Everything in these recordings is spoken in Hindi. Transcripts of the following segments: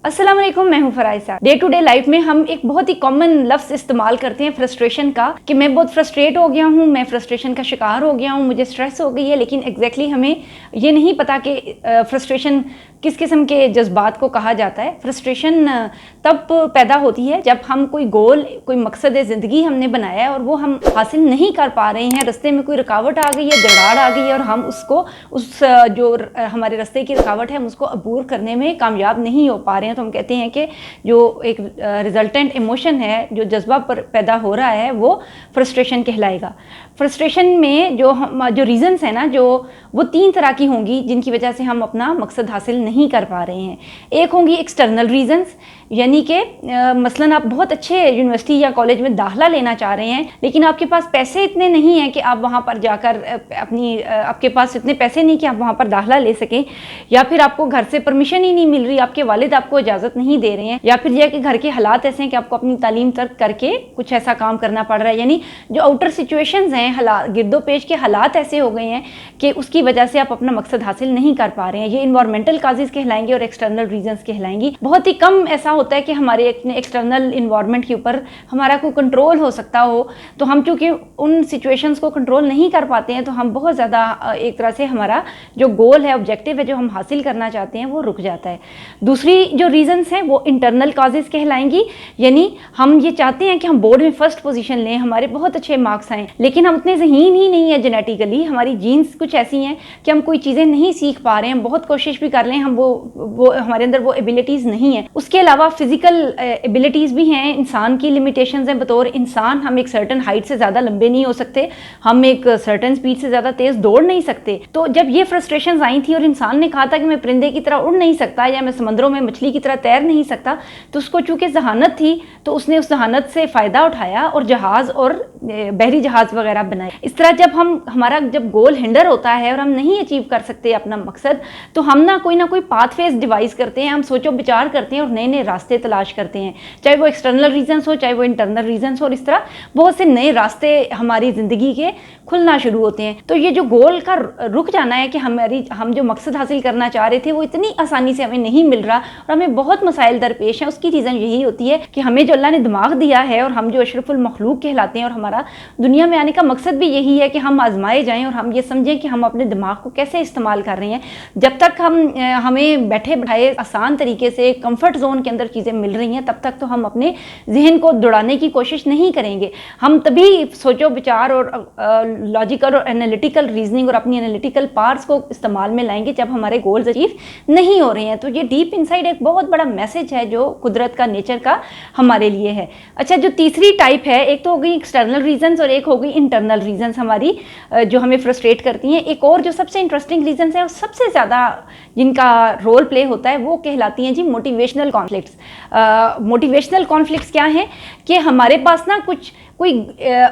अस्सलाम वालेकुम, मैं हूं फराइसा। डे टू डे लाइफ में हम एक बहुत ही कॉमन लफ्ज़ इस्तेमाल करते हैं फ्रस्ट्रेशन का, कि मैं बहुत फ्रस्ट्रेट हो गया हूं, मैं फ्रस्ट्रेशन का शिकार हो गया हूं, मुझे स्ट्रेस हो गई है। लेकिन एग्जैक्टली हमें ये नहीं पता कि फ्रस्ट्रेशन किस किस्म के जज्बात को कहा जाता है। फ्रस्ट्रेशन तब पैदा होती है जब हम कोई गोल, कोई मकसद ज़िंदगी हमने बनाया है और वो हम हासिल नहीं कर पा रहे हैं। रास्ते में कोई रुकावट आ गई है, दरार आ गई है और हम उसको जो हमारे रास्ते की रुकावट है हम उसको अबूर करने में कामयाब नहीं हो पा रहे हैं। तो हम कहते हैं कि जो एक रिजल्टेंट इमोशन है, जो जज्बा पर पैदा हो रहा है, वो फ्रस्ट्रेशन कहलाएगा। फ्रस्ट्रेशन में जो रीज़न्स हैं ना, जो वो 3 तरह की होंगी जिनकी वजह से हम अपना मकसद हासिल नहीं कर पा रहे हैं। एक होंगी एक्सटर्नल रीज़न्स, यानी कि मसलन आप बहुत अच्छे यूनिवर्सिटी या कॉलेज में दाखिला लेना चाह रहे हैं, लेकिन आपके पास पैसे इतने नहीं हैं कि आप वहाँ पर जाकर आपके पास इतने पैसे नहीं कि आप वहाँ पर दाखिला ले सकें, या फिर आपको घर से परमिशन ही नहीं मिल रही, आपके वालिद आपको इजाज़त नहीं दे रहे हैं, या फिर यह कि घर के हालात ऐसे हैं कि आपको अपनी तालीम तर्क करके कुछ ऐसा काम करना पड़ रहा है। यानी जो आउटर सिचुएशंस हैं, गिरदो पेश के हालात ऐसे हो गए हैं कि उसकी वजह से आप अपना मकसद हासिल नहीं कर पा रहे हैं। ये इन्वायरमेंटल काजेज़ कहलाएंगे और एक्सटर्नल रीजंस कहलाएंगी। बहुत ही कम ऐसा होता है कि हमारे एक्सटर्नल इन्वायरमेंट के ऊपर हमारा कोई कंट्रोल हो सकता हो, तो हम चूँकि उन सिचुएशंस को कंट्रोल नहीं कर पाते हैं, तो हम बहुत ज़्यादा एक तरह से हमारा जो गोल है, ऑब्जेक्टिव है, जो हम हासिल करना चाहते हैं, वो रुक जाता है। दूसरी जो रीजंस हैं वो इंटरनल काजेज़ कहलाएंगी, यानी हम ये चाहते हैं कि हम बोर्ड में फर्स्ट पोजीशन लें, हमारे बहुत अच्छे मार्क्स आएँ, लेकिन हम उतने ज़हीन ही नहीं है जेनेटिकली, हमारी जीन्स कुछ ऐसी हैं कि हम कोई चीज़ें नहीं सीख पा रहे हैं। हम बहुत कोशिश भी कर लें, हम वो हमारे अंदर वो एबिलिटीज़ नहीं है। उसके अलावा फिजिकल एबिलिटीज़ भी हैं, इंसान की लिमिटेशंस हैं। बतौर इंसान हम एक सर्टन हाइट से ज़्यादा लंबे नहीं हो सकते, हम एक सर्टन स्पीड से ज़्यादा तेज़ दौड़ नहीं सकते। तो जब ये फ्रस्ट्रेशंस आई थी और इंसान ने कहा था कि मैं परिंदे की तरह उड़ नहीं सकता या मैं समंदरों में मछली की तरह तैर नहीं सकता, तो उसको चूँकि जहानत थी तो उसने उस जहानत से फ़ायदा उठाया और जहाज़ और बहरी जहाज़ वगैरह बनाए। इस तरह जब हमारा गोल हिंडर होता है और हम नहीं अचीव कर सकते अपना मकसद, तो हम ना कोई पाथवेज डिवाइस करते हैं, हम सोचो विचार करते हैं और नए नए रास्ते तलाश करते हैं, चाहे वो एक्सटर्नल रीजंस हो, चाहे वो इंटरनल रीजंस हो। और इस तरह बहुत से नए रास्ते हमारी ज़िंदगी के खुलना शुरू होते हैं। तो ये जो गोल का रुक जाना है कि हम जो मकसद हासिल करना चाह रहे थे वो इतनी आसानी से हमें नहीं मिल रहा और हमें बहुत मसाइल दरपेश हैं, उसकी रीज़न यही होती है कि हमें जो अल्लाह ने दिमाग दिया है और हम जो अशरफुल मखलूक कहलाते हैं और हमारा दुनिया में आने का मकसद भी यही है कि हम आजमाए जाएं और हम ये समझें कि हम अपने दिमाग को कैसे इस्तेमाल कर रहे हैं। जब तक हमें बैठे बैठाए आसान तरीके से कंफर्ट जोन के अंदर चीज़ें मिल रही हैं, तब तक तो हम अपने जहन को दौड़ाने की कोशिश नहीं करेंगे। हम तभी सोचो विचार और लॉजिकल और एनालिटिकल रीजनिंग और अपनी एनालिटिकल पार्ट्स को इस्तेमाल में लाएंगे जब हमारे गोल्स अचीव नहीं हो रहे हैं। तो ये डीप इनसाइड एक बहुत बड़ा मैसेज है जो कुदरत का, नेचर का हमारे लिए है। अच्छा, जो तीसरी टाइप है, एक तो हो गई एक्सटर्नल रीजंस और एक हो गई इंटरनल रीजंस हमारी, जो हमें फ्रस्ट्रेट करती हैं। एक और जो सबसे इंटरेस्टिंग रीजंस है और सबसे ज़्यादा जिनका रोल प्ले होता है वो कहलाती हैं जी मोटिवेशनल कॉन्फ्लिक्ट्स। मोटिवेशनल कॉन्फ्लिक्ट्स क्या हैं कि हमारे पास ना कोई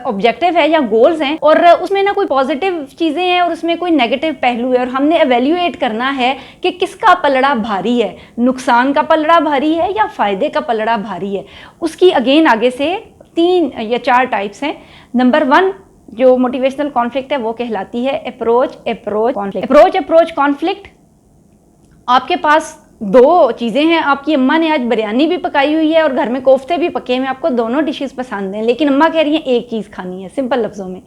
ऑब्जेक्टिव है या गोल्स हैं और उसमें ना कोई पॉजिटिव चीज़ें हैं और उसमें कोई नेगेटिव पहलू है, और हमने एवेल्यूएट करना है कि किसका पलड़ा भारी है, नुकसान का पलड़ा भारी है या फ़ायदे का पलड़ा भारी है। उसकी अगेन आगे से 3 या 4 टाइप्स हैं। नंबर 1 जो मोटिवेशनल कॉन्फ्लिक्ट है वो कहलाती है अप्रोच कॉन्फ्लिक्ट। आपके पास 2 चीज़ें हैं, आपकी अम्मा ने आज बिरयानी भी पकाई हुई है और घर में कोफ्ते भी पके हुए हैं, आपको दोनों डिशेस पसंद हैं, लेकिन अम्मा कह रही हैं एक चीज़ खानी है। सिंपल लफ्ज़ों में,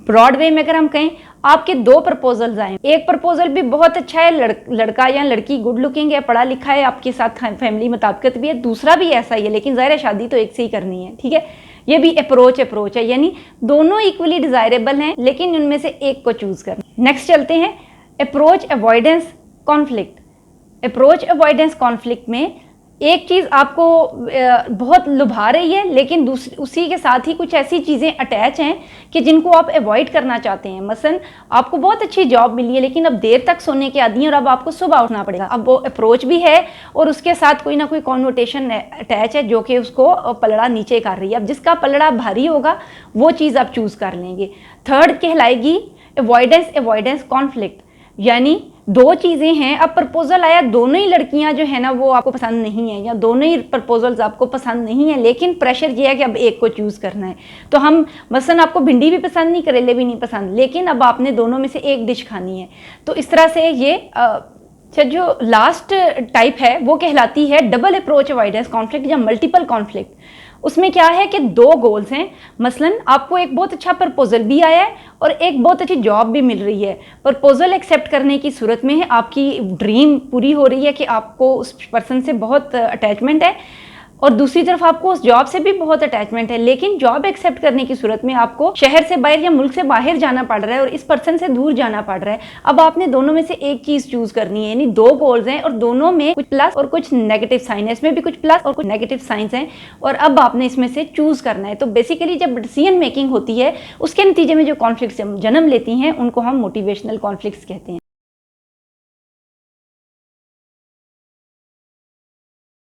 ब्रॉड वे में अगर हम कहें, आपके 2 प्रपोजल्स आए। एक प्रपोजल भी बहुत अच्छा है, लड़का या लड़की गुड लुकिंग है, पढ़ा लिखा है, आपके साथ फैमिली मुताबिकत भी है। दूसरा भी ऐसा ही है, लेकिन ज़ाहिर है शादी तो एक से ही करनी है, ठीक है। ये भी अप्रोच है, यानी दोनों इक्वली डिज़ायरेबल हैं, लेकिन उनमें से एक को चूज़ करना। नेक्स्ट चलते हैं अप्रोच अवॉइडेंस कॉन्फ्लिक्ट में एक चीज़ आपको बहुत लुभा रही है, लेकिन उसी के साथ ही कुछ ऐसी चीज़ें अटैच हैं कि जिनको आप अवॉइड करना चाहते हैं। मसलन आपको बहुत अच्छी जॉब मिली है, लेकिन अब देर तक सोने की आदी है और अब आपको सुबह उठना पड़ेगा। अब वो अप्रोच भी है और उसके साथ कोई ना कोई कॉन्नोटेशन अटैच है जो कि उसको पलड़ा नीचे कर रही है। अब जिसका पलड़ा भारी होगा वो चीज़ आप चूज़ कर लेंगे। थर्ड कहलाएगी अवॉइडेंस कॉन्फ्लिक्ट, यानी 2 चीज़ें हैं, अब प्रपोजल आया, दोनों ही लड़कियां जो है ना वो आपको पसंद नहीं है, या दोनों ही प्रपोजल्स आपको पसंद नहीं है, लेकिन प्रेशर ये है कि अब एक को चूज़ करना है। तो हम मसलन आपको भिंडी भी पसंद नहीं, करेले भी नहीं पसंद, लेकिन अब आपने दोनों में से एक डिश खानी है। तो इस तरह से ये अच्छा, जो लास्ट टाइप है वो कहलाती है डबल अप्रोच अवॉइडेंस कॉन्फ्लिक्ट या मल्टीपल कॉन्फ्लिक्ट। उसमें क्या है कि दो गोल्स हैं, मसलन आपको एक बहुत अच्छा प्रपोजल भी आया है और एक बहुत अच्छी जॉब भी मिल रही है। प्रपोजल एक्सेप्ट करने की सूरत में आपकी ड्रीम पूरी हो रही है कि आपको उस पर्सन से बहुत अटैचमेंट है, और दूसरी तरफ आपको उस जॉब से भी बहुत अटैचमेंट है, लेकिन जॉब एक्सेप्ट करने की सूरत में आपको शहर से बाहर या मुल्क से बाहर जाना पड़ रहा है और इस पर्सन से दूर जाना पड़ रहा है। अब आपने दोनों में से एक चीज चूज करनी है, यानी दो गोल्स हैं और दोनों में कुछ प्लस और कुछ नेगेटिव साइन है, इसमें भी कुछ प्लस और कुछ नेगेटिव साइंस हैं, और अब आपने इसमें से चूज करना है। तो बेसिकली जब डिसीजन मेकिंग होती है उसके नतीजे में जो कॉन्फ्लिक्ट्स जन्म लेती हैं उनको हम मोटिवेशनल कॉन्फ्लिक्ट्स कहते हैं।